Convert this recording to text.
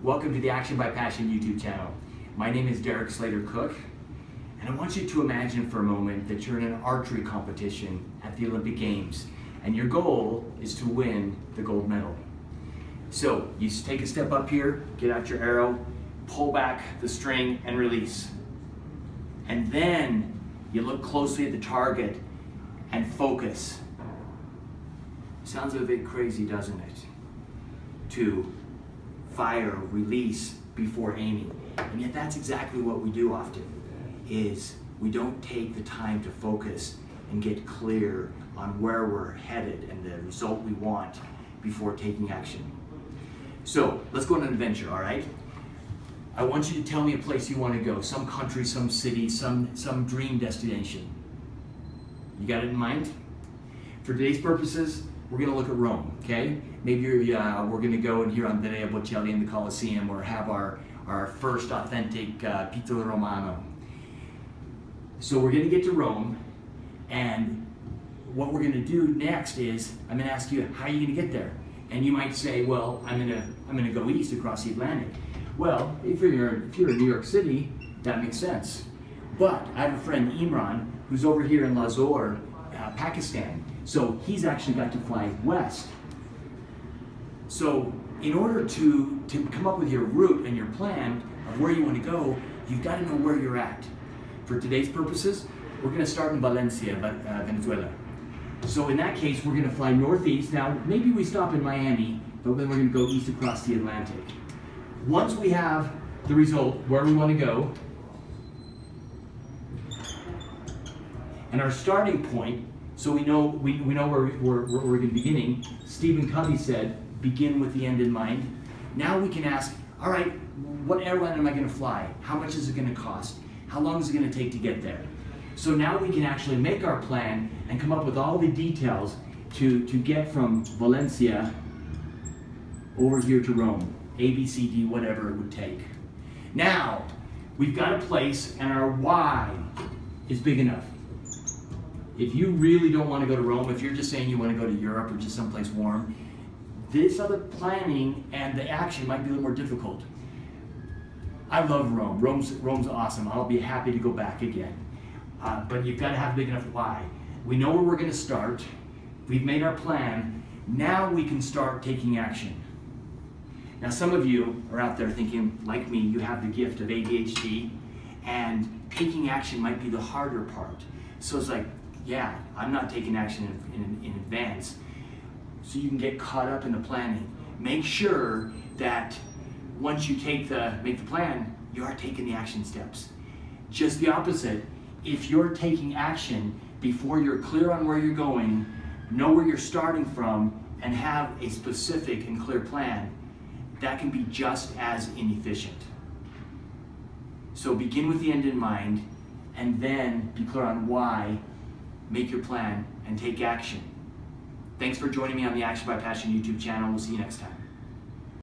Welcome to the Action by Passion YouTube channel. My name is Derek Slater Cook, and I want you to imagine for a moment that you're in an archery competition at the Olympic Games, and your goal is to win the gold medal. So you take a step up here, get out your arrow, pull back the string and release. And then you look closely at the target and focus. Sounds a bit crazy, doesn't it? To fire, release before aiming. And yet that's exactly what we do often, is we don't take the time to focus and get clear on where we're headed and the result we want before taking action. So let's go on an adventure, all right? I want you to tell me a place you want to go, some country, some city, some dream destination. You got it in mind? For today's purposes, we're going to look at Rome, okay? Maybe we're going to go and hear Andrea Bocelli in the Colosseum, or have our first authentic Pizzolo Romano. So we're going to get to Rome, and what we're going to do next is I'm going to ask you, how are you going to get there? And you might say, well, I'm going to go east across the Atlantic. Well, if you're in New York City, that makes sense. But I have a friend, Imran, who's over here in Lahore, Pakistan. So he's actually got to fly west. So in order to come up with your route and your plan of where you want to go, you've got to know where you're at. For today's purposes, we're going to start in Valencia, Venezuela. So in that case, we're going to fly northeast. Now, maybe we stop in Miami, but then we're going to go east across the Atlantic. Once we have the result, where we want to go, and our starting point, so we know where we're going to be beginning. Stephen Covey said, begin with the end in mind. Now we can ask, all right, what airline am I going to fly? How much is it going to cost? How long is it going to take to get there? So now we can actually make our plan and come up with all the details to get from Valencia over here to Rome. A, B, C, D, whatever it would take. Now, we've got a place and our why is big enough. If you really don't want to go to Rome, if you're just saying you want to go to Europe or just someplace warm, this other planning and the action might be a little more difficult. I love Rome. Rome's awesome. I'll be happy to go back again. But you've got to have a big enough why. We know where we're going to start. We've made our plan. Now we can start taking action. Now some of you are out there thinking, like me, you have the gift of ADHD, and taking action might be the harder part. So it's like, yeah, I'm not taking action in advance. So you can get caught up in the planning. Make sure that once you make the plan, you are taking the action steps. Just the opposite. If you're taking action before you're clear on where you're going, know where you're starting from, and have a specific and clear plan, that can be just as inefficient. So begin with the end in mind, and then be clear on why, make your plan, and take action. Thanks for joining me on the Action by Passion YouTube channel. We'll see you next time.